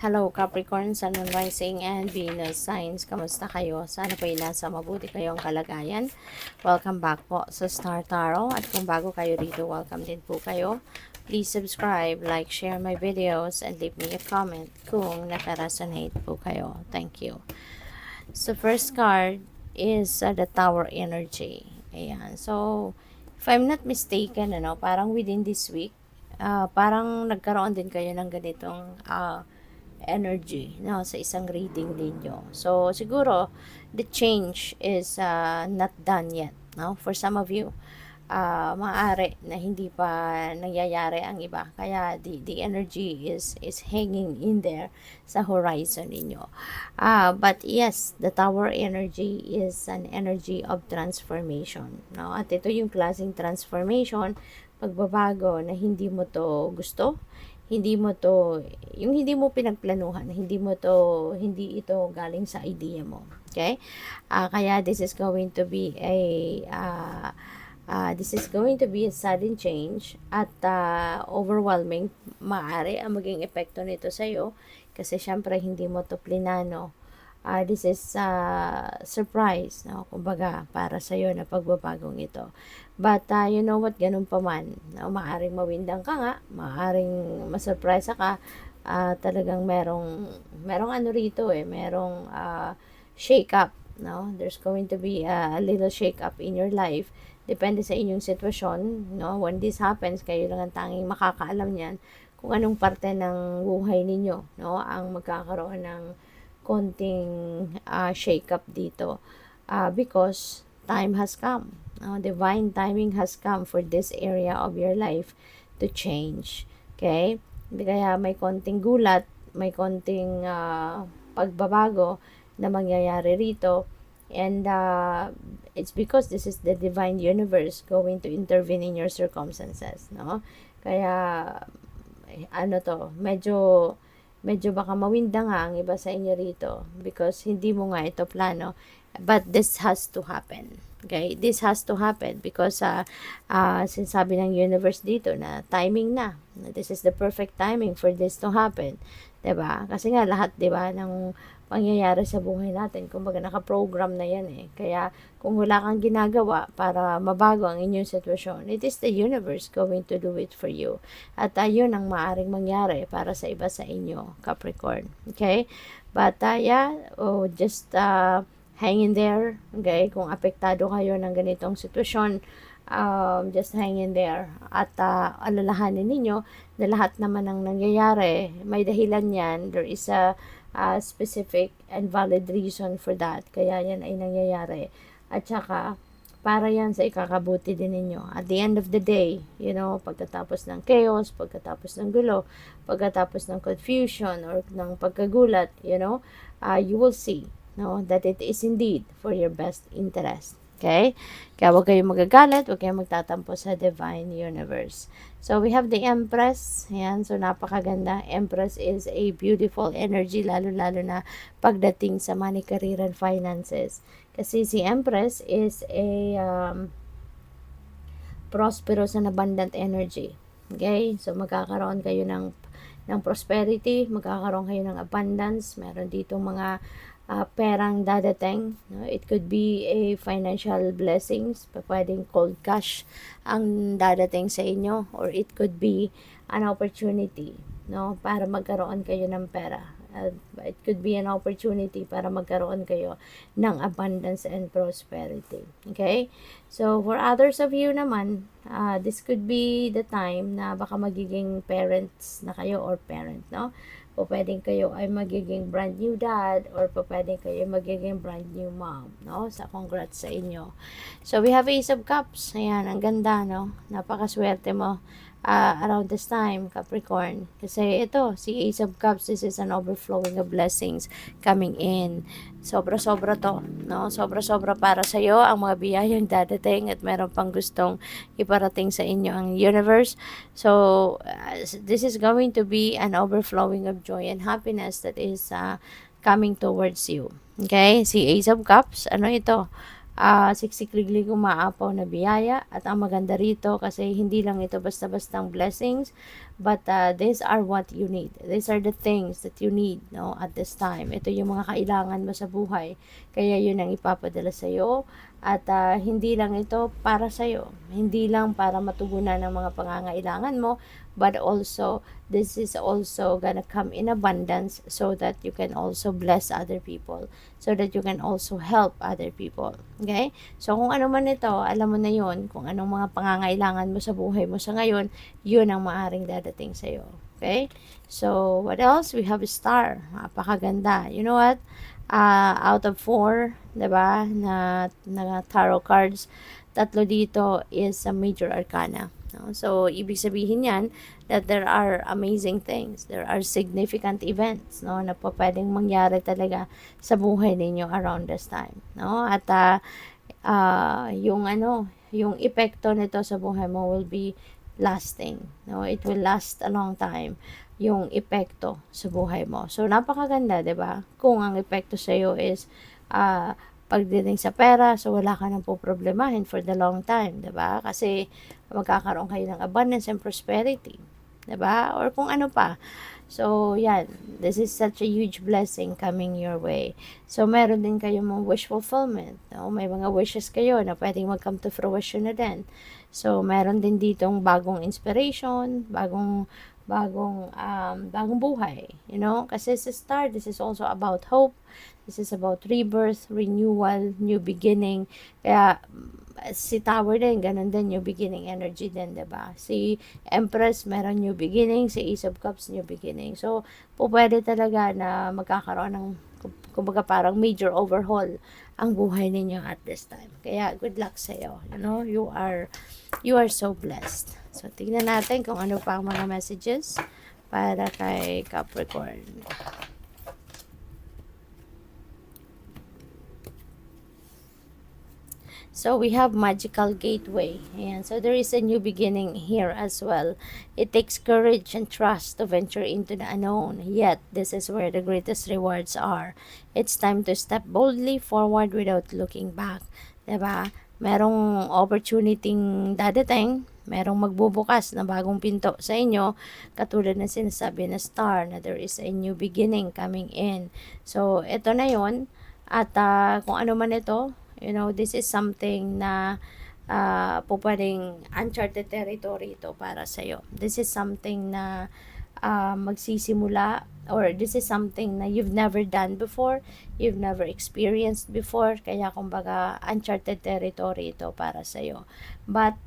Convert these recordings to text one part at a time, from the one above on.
Hello Capricorn, Sun, Moon, Rising, and Venus signs. Kamusta kayo? Sana po nasa mabuti kayong kalagayan. Welcome back po sa Star Tarot. At kung bago kayo dito, welcome din po kayo. Please subscribe, like, share my videos, and leave me a comment kung nakaresonate po kayo. Thank you. So first card is the Tower Energy. Ayan. So, if I'm not mistaken, parang within this week, parang nagkaroon din kayo ng ganitong energy sa isang reading ninyo. So siguro the change is not done yet, for some of you. Maaari na hindi pa nangyayari ang iba, kaya the energy is hanging in there sa horizon ninyo. But yes, the Tower Energy is an energy of transformation, at ito yung klaseng transformation, pagbabago na hindi mo to gusto, hindi mo to, yung hindi mo pinagplanuhan, hindi ito galing sa idea mo. Okay? Kaya this is going to be a sudden change at overwhelming. Maaari ang maging epekto nito sa iyo kasi syempre hindi mo to plinano. This is surprise, kumbaga, para sa iyo na pagbabagong ito. But you know what, ganun pa man, maaring mawindang ka nga, maaring masurprise ka, talagang merong ano rito merong shake up, there's going to be a little shake up in your life. Depende sa inyong sitwasyon, when this happens, kayo lang ang tanging makakaalam niyan kung anong parte ng buhay ninyo, ang magkakaroon ng konting shake up dito, because time has come. Divine timing has come for this area of your life to change. Okay? Kaya may konting gulat, may konting pagbabago na mangyayari rito, and it's because this is the divine universe going to intervene in your circumstances, Kaya medyo baka mawinda nga ang iba sa inyo rito because hindi mo nga ito plano, but this has to happen. Okay, this has to happen because sinasabi ng universe dito na timing na. This is the perfect timing for this to happen. 'Di ba? Kasi nga lahat, 'di ba, ng pangyayari sa buhay natin, kumbaga naka-program na 'yan Kaya kung wala kang ginagawa para mabago ang inyong sitwasyon, it is the universe going to do it for you. At yun ang maaring mangyari para sa iba sa inyo, Capricorn. Okay? But just hang in there. Okay? Kung apektado kayo ng ganitong sitwasyon, just hang in there. At alalahanin ninyo na lahat naman ng nangyayari, may dahilan yan. There is a specific and valid reason for that. Kaya yan ay nangyayari. At saka, para yan sa ikakabuti din ninyo. At the end of the day, pagkatapos ng chaos, pagkatapos ng gulo, pagkatapos ng confusion or ng pagkagulat, you will see that it is indeed for your best interest. Okay? Kaya huwag kayong magagalit, huwag kayong magtatampo sa divine universe. So, we have the Empress. Ayan, so napakaganda. Empress is a beautiful energy, lalo-lalo na pagdating sa money, career, and finances. Kasi si Empress is a prosperous and abundant energy. Okay? So, magkakaroon kayo ng prosperity, magkakaroon kayo ng abundance. Meron dito mga perang dadating. It could be a financial blessings, pwedeng cold cash ang dadating sa inyo, or it could be an opportunity, para magkaroon kayo ng pera. It could be an opportunity para magkaroon kayo ng abundance and prosperity. Okay? So, for others of you naman, this could be the time na baka magiging parents na kayo or parent, o pwedeng kayo ay magiging brand new dad, or pwedeng kayo magiging brand new mom, So, congrats sa inyo. So, we have Ace of Cups. Ayan, ang ganda, Napakaswerte mo around this time, Capricorn. Kasi ito, si Ace of Cups, this is an overflowing of blessings coming in. Sobra-sobra to, Sobra-sobra para sa iyo ang mga biyayang dadating at meron pang gustong iparating sa inyo ang universe. So, this is going to be an overflowing of joy and happiness that is coming towards you. Okay? Si Ace of Cups, ano ito? Siksik-liglig umaapaw na biyaya, at ang maganda rito kasi hindi lang ito basta-bastang blessings, but these are what you need. These are the things that you need, no, at this time. Ito yung mga kailangan mo sa buhay. Kaya yun ang ipapadala sa iyo. At hindi lang ito para sa iyo. Hindi lang para matugunan ng mga pangangailangan mo, but also this is also gonna come in abundance so that you can also bless other people, so that you can also help other people. Okay? So kung ano man ito, alam mo na yun, kung anong mga pangangailangan mo sa buhay mo sa ngayon, yun ang maaring dadating sa iyo. Okay? So what else? We have a star. Napakaganda. You know what? Out of 4, 'di ba, na tarot cards, 3 dito is a major arcana. No? So, ibig sabihin yan that there are amazing things, there are significant events, no, na pwedeng mangyari talaga sa buhay ninyo around this time, no? At yung epekto nito sa buhay mo will be lasting, no? It will last a long time, yung epekto sa buhay mo. So, napakaganda, 'di ba? Kung ang epekto sa iyo is pagdating sa pera, so wala ka nang poproblemahin for the long time, 'di ba? Kasi magkakaroon kayo ng abundance and prosperity, 'di ba? Or kung ano pa. So, yan. This is such a huge blessing coming your way. So, meron din kayong mga wish fulfillment. No? May mga wishes kayo na pwedeng mag-come to fruition na din. So, meron din ditong bagong inspiration, bagong buhay, you know, kasi sa star, this is also about hope, this is about rebirth, renewal, new beginning. Kaya si Tower din, ganun din, new beginning energy din, diba? Si Empress, meron new beginning, si Ace of Cups, new beginning. So, pwede talaga na magkakaroon ng, kumbaga parang major overhaul ang buhay ninyo at this time. Kaya good luck sa iyo. You know, you are so blessed. So, tingnan natin kung ano pa ang mga messages para kay Capricorn. So, we have magical gateway. Ayan. So, there is a new beginning here as well. It takes courage and trust to venture into the unknown. Yet, this is where the greatest rewards are. It's time to step boldly forward without looking back. Diba? Merong opportunity dadating, merong magbubukas na bagong pinto sa inyo, katulad na sinasabi na star, na there is a new beginning coming in. So, ito na yon. At kung ano man ito, you know, this is something na pwedeng uncharted territory ito para sa'yo. This is something na magsisimula, or this is something na you've never done before, you've never experienced before, kaya kumbaga uncharted territory ito para sa'yo. But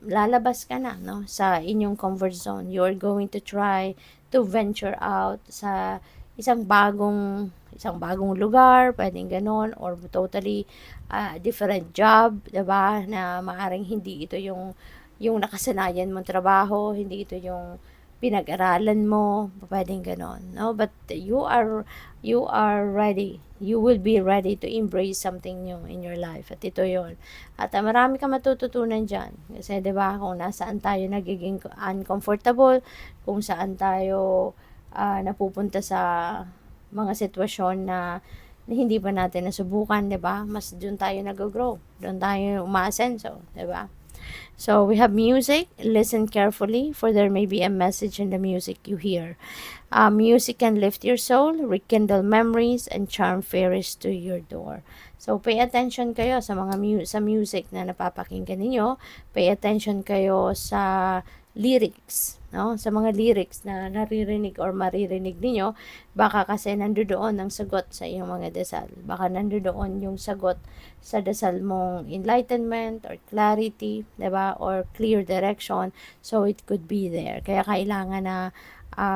lalabas ka na, no, sa inyong comfort zone. You're going to try to venture out sa isang bagong lugar, pwedeng ganon, or totally different job, 'di ba? Na maaring hindi ito yung nakasanayan mong trabaho, hindi ito yung pinag-aralan mo, pwedeng ganon, no? But you are ready. You will be ready to embrace something new in your life. At ito yon. At marami kang matututunan dyan. Kasi, 'di ba, kung nasaan tayo nagiging uncomfortable, kung saan tayo napupunta sa mga sitwasyon na hindi pa natin nasubukan, 'di ba? Mas doon tayo nag-grow, doon tayo umaasenso, 'di ba? So, we have music. Listen carefully, for there may be a message in the music you hear. Music can lift your soul, rekindle memories, and charm fairies to your door. So, pay attention kayo sa mga sa music na napapakinggan ninyo. Pay attention kayo sa lyrics, no? Sa mga lyrics na naririnig or maririnig ninyo, baka kasi nandoon ang sagot sa iyong mga dasal. Baka nandoon yung sagot sa dasal mong enlightenment or clarity, 'di ba? Or clear direction. So, it could be there. Kaya kailangan na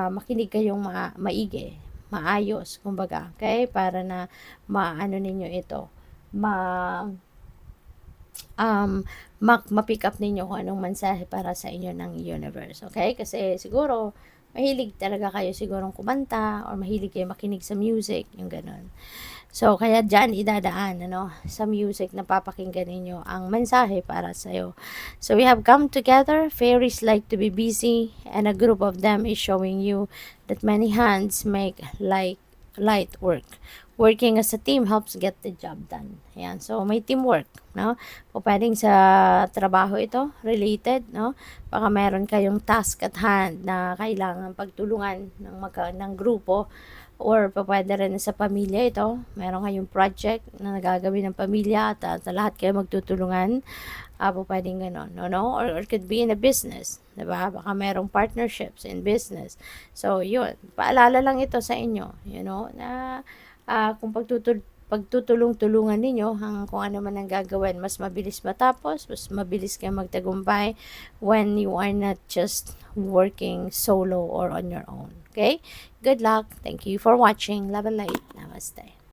makinig kayong maigi, maayos, kumbaga, okay? Para na maano ninyo ito, ma-pick up ninyo kung anong mensahe para sa inyo ng universe, okay? Kasi siguro, mahilig talaga kayo sigurong kumanta, or mahilig kayo makinig sa music, yung ganun. So, kaya dyan idadaan, sa music na papakinggan ninyo ang mensahe para sa'yo. So, we have come together. Fairies like to be busy, and a group of them is showing you that many hands make light work. working as a team helps get the job done. Ayan. So, may teamwork, no? O pwedeng sa trabaho ito, related, no? Baka meron kayong task at hand na kailangan pagtulungan ng grupo, or pwede rin sa pamilya ito. Meron kayong project na nagagawin ng pamilya at lahat kayo magtutulungan. Pwedeng ganon, no? Or it could be in a business, diba? Baka merong partnerships in business. So, yun. Paalala lang ito sa inyo, na kung pagtutulong-tulungan ninyo kung ano man ang gagawin, mas mabilis matapos, mas mabilis kayo magtagumpay when you are not just working solo or on your own. Okay? Good luck. Thank you for watching. Love and light. Namaste.